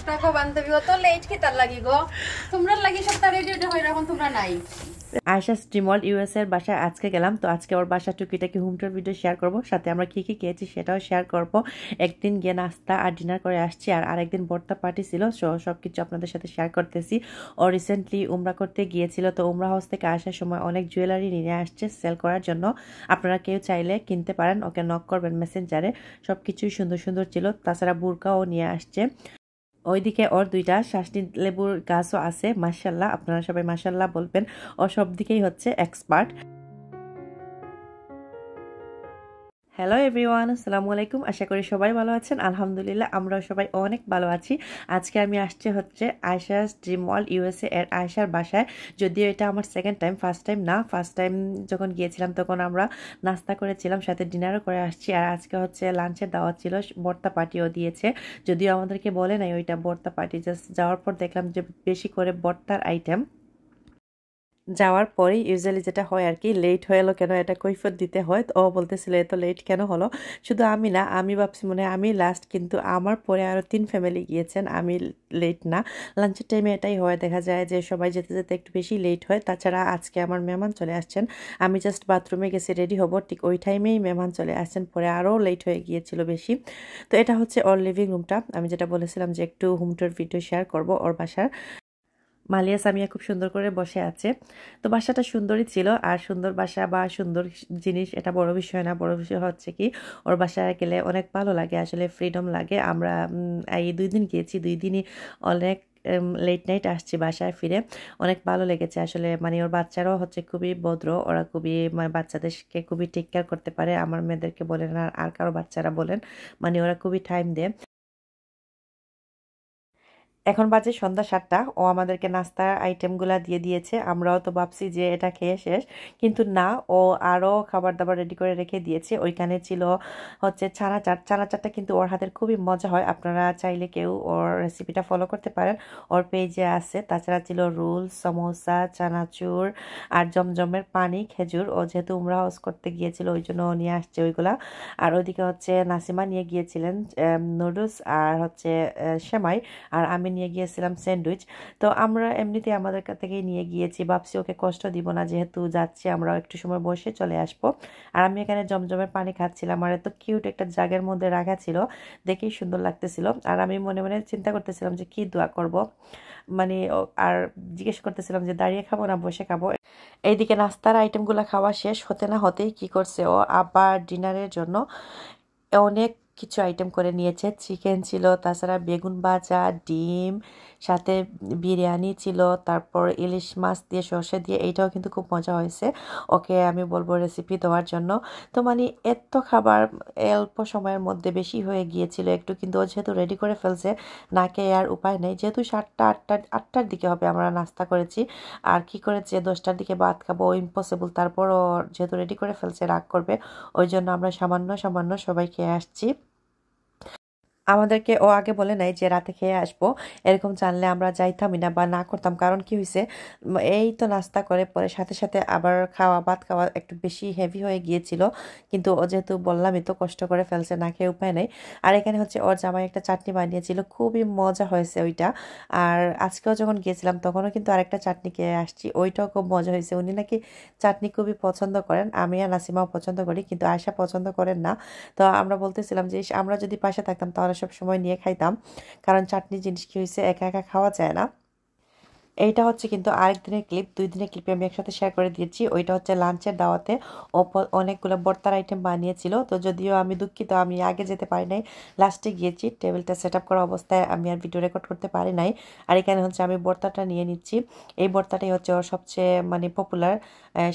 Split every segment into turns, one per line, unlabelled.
টাকা বান্ধবী অত লেট কি তার লাগি গো তোমরা লাগি সপ্তাহ রেডি হয়ে রাখুন তোমরা নাই
আয়শা ড্রিম ওয়ার্ল্ড ইউএস এর বাসায় আজকে গেলাম তো আজকে ওর বাসা টুকিটাকি হোম টুর ভিডিও শেয়ার করব সাথে আমরা কি কি খেয়েছি সেটাও শেয়ার করব একদিন গিয়ে নাস্তা আর ডিনার করে আসছি আর আরেকদিন বর্তা পার্টি ছিল সবকিছু আপনাদের সাথে শেয়ার করতেছি ও রিসেন্টলি উমরা করতে গিয়েছিল তো উমরা হাউস থেকে আসার সময় অনেক জুয়েলারি নিয়ে আসছে সেল করার জন্য আপনারা কেউ চাইলে কিনতে পারেন ওকে নক করবেন মেসেঞ্জারে সবকিছুই সুন্দর সুন্দর ছিল তাছাড়া বুরকাও নিয়ে আসছে ওইদিকে ওর দুইটা শাসনি লেবুর গাছও আছে মাশাআল্লাহ আপনারা সবাই মাশাআল্লাহ বলবেন ও সব দিকেই হচ্ছে এক্সপার্ট হ্যালো এভরিওয়ান আসসালামু আলাইকুম আশা করি সবাই ভালো আছেন আলহামদুলিল্লাহ আমরাও সবাই অনেক ভালো আছি আজকে আমি আসছে হচ্ছে আয়শাস ড্রিম ওয়ার্ল্ড ইউএসএ এর আয়শার বাসায় যদিও এটা আমার সেকেন্ড টাইম ফার্স্ট টাইম না ফার্স্ট টাইম যখন গিয়েছিলাম তখন আমরা নাস্তা করেছিলাম সাথে ডিনারও করে আসছি আর আজকে হচ্ছে লাঞ্চের দাওয়াত ছিল বর্তা পার্টিও দিয়েছে যদিও আমাদেরকে বলে নাই ওইটা বর্তা পার্টি জাস্ট যাওয়ার পর দেখলাম যে বেশি করে বর্তার আইটেম যাওয়ার পরেই ইউজুয়ালি যেটা হয় আর কি লেট হয়ে এলো কেন এটা কৈফিয়ত দিতে হয় তো ও বলতেছিল এত লেট কেন হলো শুধু আমি না আমি ভাবছি মনে আমি লাস্ট কিন্তু আমার পরে আরও 3 ফ্যামিলি গিয়েছেন আমি লেট না লাঞ্চের টাইমে এটাই হয় দেখা যায় যে সবাই যেতে যেতে একটু বেশি লেট হয় তাছাড়া আজকে আমার মেহমান চলে আসছেন আমি জাস্ট বাথরুমে গেছি রেডি হব ঠিক ওই টাইমেই মেহমান চলে আসছেন পরে আরও লেট হয়ে গিয়েছিল বেশি তো এটা হচ্ছে ওর লিভিং রুমটা আমি যেটা বলেছিলাম যে একটু হোম টুর ভিডিও শেয়ার করব ওর বাসার মালিয়া সামিয়া খুব সুন্দর করে বসে আছে তো বাসাটা সুন্দরই ছিল আর সুন্দর বাসা বা সুন্দর জিনিস এটা বড় বিষয় না বড় বিষয় হচ্ছে কি ওর বাসায় গেলে অনেক ভালো লাগে আসলে ফ্রিডম লাগে আমরা এই 2 দিন গিয়েছি 2 দিনই অনেক লেট নাইট আসছি বাসায় ফিরে অনেক ভালো লেগেছে আসলে মানে ওর বাচ্চারাও হচ্ছে খুবই ভদ্র ওরা খুবই মানে বাচ্চাদেরকে খুবই টেক কেয়ার করতে পারে আমার মেয়েদেরকে বলেন আর কারো বাচ্চারা বলেন মানে ওরা খুবই টাইম দেয় এখন বাজে সন্ধ্যা 7টা ও আমাদেরকে নাস্তার আইটেমগুলা দিয়ে দিয়েছে আমরাও তো ভাবছি যে এটা খেয়ে শেষ কিন্তু না ও আরও খাবার দাবার রেডি করে রেখে দিয়েছে ওইখানে ছিল হচ্ছে ছানাচারটা কিন্তু ওর হাতের খুবই মজা হয় আপনারা চাইলে কেউ ওর রেসিপিটা ফলো করতে পারেন ওর পেজে আছে তাছাড়া ছিল রোল সমোসা চানাচুর আর জমজমের পানি খেজুর ও যেহেতু উমরা হাউস করতে গিয়েছিল ওই জন্য ও নিয়ে আসছে ওইগুলা আর ওইদিকে হচ্ছে নাসিমা নিয়ে গিয়েছিলেন নুডলস আর হচ্ছে সেমাই আর আমি নিয়ে গিয়েছিলাম স্যান্ডউইচ তো আমরা এমনিতে আমাদের থেকেই নিয়ে গিয়েছি ভাবছি ওকে কষ্ট দিব না যেহেতু যাচ্ছি আমরা একটু সময় বসে চলে আসবো আর আমি এখানে জমজমের পানি খাচ্ছিলাম আর এত কিউট একটা জাগের মধ্যে রাখা ছিল দেখেই সুন্দর লাগতেছিল আর আমি মনে মনে চিন্তা করতেছিলাম যে কি দোয়া করব মানে আর জিজ্ঞেস করতেছিলাম যে দাঁড়িয়ে খাবো না বসে খাবো এইদিকে নাস্তার আইটেমগুলো খাওয়া শেষ হতে না হতেই কি করছে ও আবার ডিনারের জন্য অনেক কিছু আইটেম করে নিয়েছে চিকেন ছিল তাছাড়া বেগুন ভাজা ডিম সাথে বিরিয়ানি ছিল তারপর ইলিশ মাছ দিয়ে সর্ষে দিয়ে এইটাও কিন্তু খুব মজা হয়েছে ওকে আমি বলবো রেসিপি দেওয়ার জন্য তো মানে এত খাবার অল্প সময়ের মধ্যে বেশি হয়ে গিয়েছিল একটু কিন্তু ও যেহেতু রেডি করে ফেলছে না খেয়ে আর উপায় নেই যেহেতু 7টা 8টার দিকে হবে আমরা নাস্তা করেছি আর কি করেছে 10টার দিকে ভাত খাবো ইম্পসিবল তারপর ও যেহেতু রেডি করে ফেলছে রাগ করবে ওই জন্য আমরা সামান্য সামান্য সবাই খেয়ে আসছি আমাদেরকে ও আগে বলে নাই যে রাতে খেয়ে আসবো এরকম জানলে আমরা যাইতামই না বা না করতাম কারণ কি হয়েছে এই তো নাস্তা করে পরে সাথে সাথে আবার ভাত খাওয়া একটু বেশি হেভি হয়ে গিয়েছিল কিন্তু ও যেহেতু বললামই তো কষ্ট করে ফেলছে না খেয়ে উপায় নেই আর এখানে হচ্ছে ওর জামাই একটা চাটনি বানিয়েছিল খুবই মজা হয়েছে ওইটা আর আজকেও যখন গিয়েছিলাম তখনও কিন্তু আরেকটা চাটনি খেয়ে আসছি ওইটাও খুব মজা হয়েছে উনি নাকি চাটনি খুবই পছন্দ করেন আমি আর নাসিমাও পছন্দ করি কিন্তু আয়শা পছন্দ করেন না তো আমরা বলতেছিলাম যে আমরা যদি পাশে থাকতাম তাহলে সব সময় নিয়ে খাইতাম কারণ চাটনি জিনিস কি হয়েছে একা একা খাওয়া যায় না এইটা হচ্ছে কিন্তু আরেক দিনের ক্লিপ 2 দিনের ক্লিপে আমি একসাথে শেয়ার করে দিয়েছি ওইটা হচ্ছে লাঞ্চের দাওয়াতে অনেকগুলো ভর্তার আইটেম বানিয়েছিল তো যদিও আমি দুঃখিত আমি আগে যেতে পারি নাই লাস্টে গিয়েছি টেবিলটা সেট আপ করা অবস্থায় আমি আর ভিডিও রেকর্ড করতে পারি নাই আর এখানে হচ্ছে আমি ভর্তাটা নিয়ে নিচ্ছি এই ভর্তাটাই হচ্ছে ওর সবচেয়ে মানে পপুলার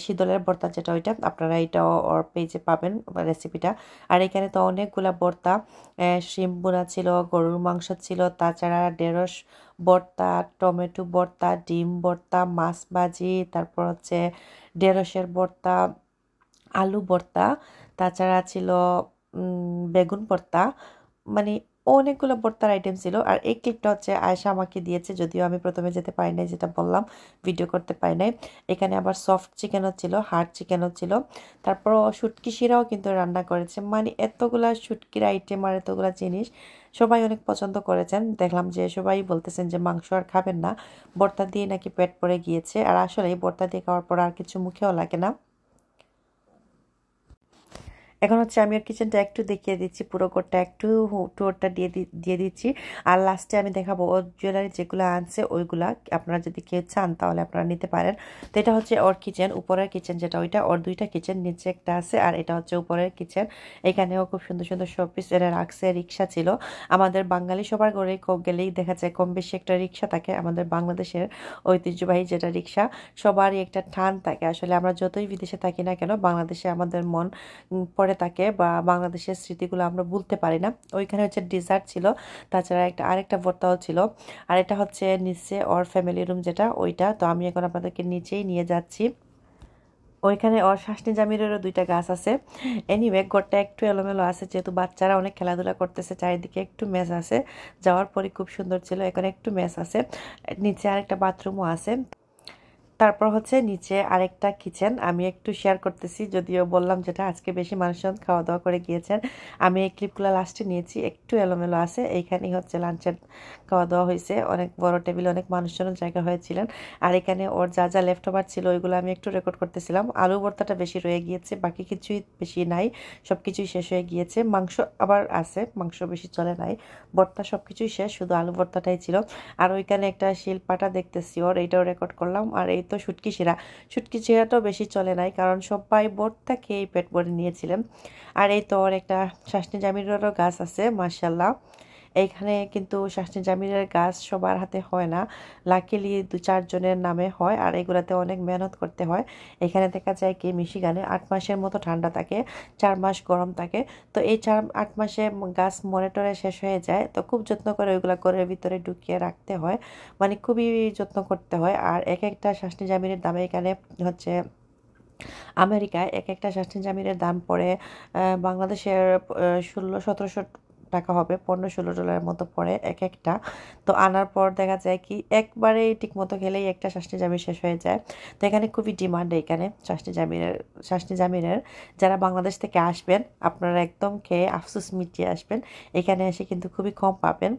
শীতলের ভর্তা যেটা ওইটা আপনারা এটা ওর পেজে পাবেন রেসিপিটা আর এখানে তো অনেকগুলা ভর্তা শিম বোনা ছিল গরুর মাংস ছিল তাছাড়া ঢেঁড়স ভর্তা টমেটো ভর্তা ডিম ভর্তা মাছ ভাজি তারপর হচ্ছে ঢেঁড়সের ভর্তা আলু ভর্তা তাছাড়া ছিল বেগুন ভর্তা মানে অনেকগুলো ভর্তার আইটেম ছিল। আর এই ক্লিপটা হচ্ছে আয়েশা আমাকে দিয়েছে, যদিও আমি প্রথমে যেতে পারি নাই, যেটা বললাম ভিডিও করতে পারি নাই। এখানে আবার সফট চিকেনও ছিল, হার্ড চিকেনও ছিল, তারপর শুটকি শিরাও কিন্তু রান্না করেছে। মানে এতগুলা শুটকির আইটেম আর এতগুলা জিনিস সবাই অনেক পছন্দ করেছেন। দেখলাম যে সবাই বলতেছেন যে মাংস আর খাবেন না, ভর্তা দিয়ে নাকি পেট ভরে গিয়েছে। আর আসলে এই ভর্তা দিয়ে খাওয়ার পর আর কিছু মুখেও লাগে না। এখন হচ্ছে আমি ওর কিচেনটা একটু দেখিয়ে দিচ্ছি, পুরো ঘরটা একটু টুরটা দিয়ে দিচ্ছি। আর লাস্টে আমি দেখাবো ওর জুয়েলারি যেগুলো আনছে ওইগুলা, আপনারা যদি কেউ চান তাহলে আপনারা নিতে পারেন। তো এটা হচ্ছে ওর কিচেন, উপরের কিচেন যেটা, ওইটা ওর দুইটা কিচেন, নিচে একটা আছে, আর এটা হচ্ছে উপরের কিচেন। এখানেও খুব সুন্দর সুন্দর শোপিস এনে রাখছে। রিক্সা ছিল, আমাদের বাঙালি সবার ঘরে গেলেই দেখা যায় কম বেশি একটা রিক্সা থাকে। আমাদের বাংলাদেশের ঐতিহ্যবাহী যেটা রিক্সা, সবারই একটা টান থাকে। আসলে আমরা যতই বিদেশে থাকি না কেন, বাংলাদেশে আমাদের মন পড়ে থাকে, বা বাংলাদেশের স্মৃতিগুলো আমরা ভুলতে পারি না। ওইখানে হচ্ছে ডিজার্ট ছিল, তাছাড়া আরেকটা ভর্তাও ছিল। আর এটা হচ্ছে নিচে ওর ফ্যামিলি রুম যেটা, ওইটা। তো আমি এখন আপনাদেরকে নিচেই নিয়ে যাচ্ছি। ওইখানে ওর শাসনি জামিরেরও দুইটা গাছ আছে। এনিওয়ে ঘরটা একটু এলোমেলো আছে, যেহেতু বাচ্চারা অনেক খেলাধুলা করতেছে, চারিদিকে একটু মেস আছে। যাওয়ার পরে খুব সুন্দর ছিল, এখন একটু মেস আছে। নিচে আরেকটা বাথরুমও আছে। তারপর হচ্ছে নিচে আরেকটা কিচেন আমি একটু শেয়ার করতেছি, যদিও বললাম যেটা আজকে বেশি মানুষজন খাওয়া দাওয়া করে গিয়েছেন। আমি এই ক্লিপগুলো লাস্টে নিয়েছি, একটু এলোমেলো আছে। এইখানেই হচ্ছে লাঞ্চের খাওয়া দাওয়া হয়েছে, অনেক বড় টেবিল, অনেক মানুষজনের জায়গা হয়েছিলেন। আর এখানে ওর যা যা লেফট ওভার ছিল ওইগুলো আমি একটু রেকর্ড করতেছিলাম। আলু ভর্তাটা বেশি রয়ে গিয়েছে, বাকি কিছুই বেশি নাই, সব কিছুই শেষ হয়ে গিয়েছে। মাংস আবার আছে, মাংস বেশি চলে নাই, ভর্তা সব কিছুই শেষ, শুধু আলু ভর্তাটাই ছিল। আর ওইখানে একটা শিলপাটা দেখতেছি ওর, এইটাও রেকর্ড করলাম। আর এই তো শুটকি শিরাটাও বেশি চলে নাই, কারণ সবাই ভর্তা খেয়েই পেট ভরে নিয়েছিলেন। আর এই তো ওর একটা শাসনি জামিরেরও গাছ আছে, মাশাল্লাহ। এইখানে কিন্তু শাসনি জামিরের গাছ সবার হাতে হয় না, লাকিলি 2-4 জনের নামে হয়। আর এগুলাতে অনেক মেহনত করতে হয়। এখানে দেখা যায় কি মিশিগানে 8 মাসের মতো ঠান্ডা থাকে, 4 মাস গরম থাকে। তো এই 4-8 মাসে গাছ মরে টরে শেষ হয়ে যায়, তো খুব যত্ন করে ওইগুলা ঘরের ভিতরে ঢুকিয়ে রাখতে হয়, মানে খুবই যত্ন করতে হয়। আর এক একটা শাসনি জামিনের দামে এখানে হচ্ছে আমেরিকায় এক একটা শাসনি জামিনের দাম পড়ে বাংলাদেশের 1600-1700 টাকা হবে, $15-16 মতো পড়ে এক একটা। তো আনার পর দেখা যায় কি একবারেই ঠিক মতো খেলেই একটা শাসনি জামির শেষ হয়ে যায়। তো এখানে খুবই ডিমান্ড, এখানে শাসনি জামিনের। যারা বাংলাদেশ থেকে আসবেন আপনারা একদম খেয়ে আফসোস মিটিয়ে আসবেন, এখানে এসে কিন্তু খুবই কম পাবেন।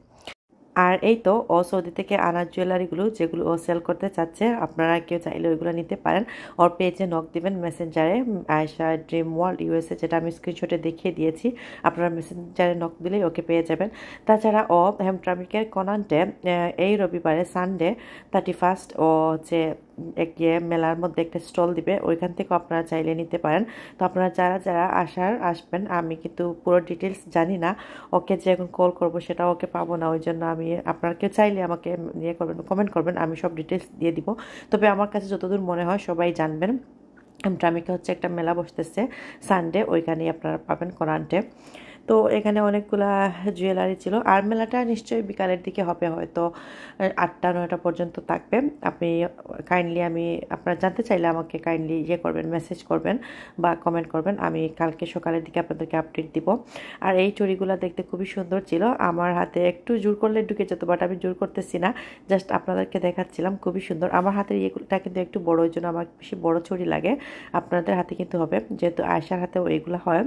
আর এই তো ও সৌদি থেকে আনা জুয়েলারিগুলো যেগুলো ও সেল করতে চাচ্ছে, আপনারা কেউ চাইলে ওইগুলো নিতে পারেন। ওর পেজে নক দিবেন মেসেঞ্জারে, আয়েশা ড্রিম ওয়ার্ল্ড ইউএসএ, যেটা আমি স্ক্রিনশটে দেখিয়ে দিয়েছি। আপনারা মেসেঞ্জারে নক দিলেই ওকে পেয়ে যাবেন। তাছাড়া ও হ্যামট্রামিকের কনান্টে এই রবিবারে সানডে 31 ও হচ্ছে গিয়ে মেলার মধ্যে একটা স্টল দিবে, ওইখান থেকেও আপনারা চাইলে নিতে পারেন। তো আপনারা যারা যারা আসবেন, আমি কিন্তু পুরো ডিটেলস জানি না, ওকে যে এখন কল করবো সেটা ওকে পাবো না, ওই জন্য আমি, আপনারা কেউ চাইলে আমাকে ইয়ে করবেন, কমেন্ট করবেন, আমি সব ডিটেলস দিয়ে দিব। তবে আমার কাছে যতদূর মনে হয় সবাই জানবেন, ট্রামিকে হচ্ছে একটা মেলা বসতেছে সানডে, ওইখানেই আপনারা পাবেন কোরান্টে। তো এখানে অনেকগুলা জুয়েলারি ছিল। আর মেলাটা নিশ্চয়ই বিকালের দিকে হবে, হয়তো 8টা-9টা পর্যন্ত থাকবে। আপনি কাইন্ডলি, আপনারা জানতে চাইলে আমাকে কাইন্ডলি ইয়ে করবেন, মেসেজ করবেন বা কমেন্ট করবেন, আমি কালকে সকালের দিকে আপনাদেরকে আপডেট দিব। আর এই চুড়িগুলো দেখতে খুবই সুন্দর ছিল, আমার হাতে একটু জোর করলে ঢুকে যেত, বাট আমি জোর করতেছি না, জাস্ট আপনাদেরকে দেখাচ্ছিলাম। খুবই সুন্দর। আমার হাতের ইয়েটা কিন্তু একটু বড়, ওই জন্য আমার বেশি বড় চুড়ি লাগে, আপনাদের হাতে কিন্তু হবে, যেহেতু আয়শার হাতেও এইগুলো হয়।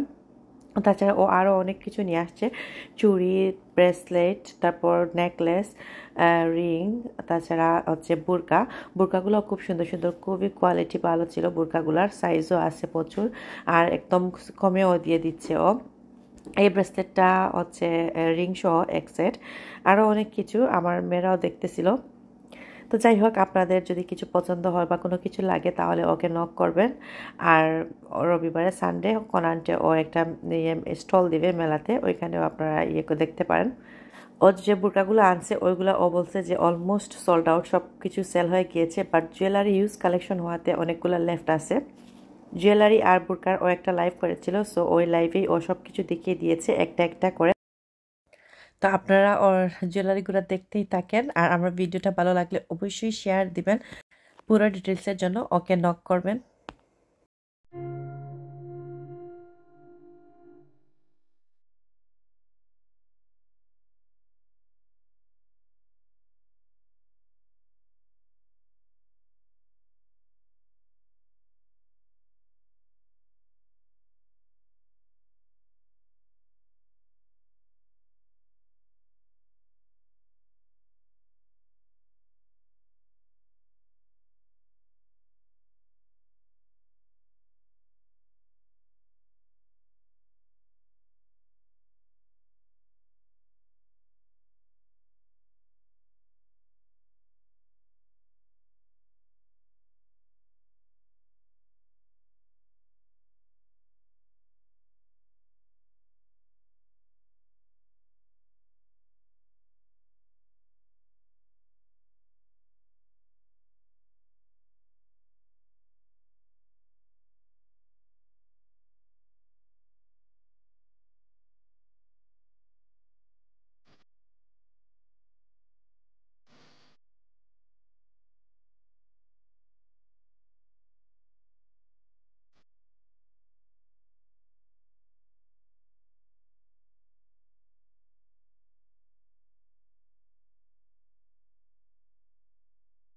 তাছাড়া ও আরও অনেক কিছু নিয়ে আসছে, চুড়ি, ব্রেসলেট, তারপর নেকলেস, রিং, তাছাড়া হচ্ছে বুরকাগুলো খুব সুন্দর সুন্দর, খুবই কোয়ালিটি ভালো ছিল বুরকাগুলার, সাইজও আছে প্রচুর, আর একদম কমেও দিয়ে দিচ্ছে ও। এই ব্রেসলেটটা হচ্ছে রিং সহ এক সেট, আরও অনেক কিছু আমার মেয়েরাও দেখতেছিল। তো যাই হোক, আপনাদের যদি কিছু পছন্দ হয় বা কোনো কিছু লাগে তাহলে ওকে নক করবেন। আর রবিবারে সানডে কনান্টে ও একটা স্টল দিবে মেলাতে, ওইখানেও আপনারা ইয়ে করে দেখতে পারেন। ও যে বুরকাগুলো আনছে ওইগুলো ও বলছে যে অলমোস্ট সোল্ড আউট, সব কিছু সেল হয়ে গিয়েছে, বাট জুয়েলারি ইউজ কালেকশন হওয়াতে অনেকগুলো লেফট আছে। জুয়েলারি আর বুরকার ও একটা লাইভ করেছিল, সো ওই লাইভেই ও সব কিছু দেখিয়ে দিয়েছে একটা একটা করে। তো আপনারা ওর জুয়েলারিগুলো দেখতেই থাকেন, আর আমার ভিডিওটা ভালো লাগলে অবশ্যই শেয়ার দিবেন। পুরো ডিটেলসের জন্য ওকে নক করবেন।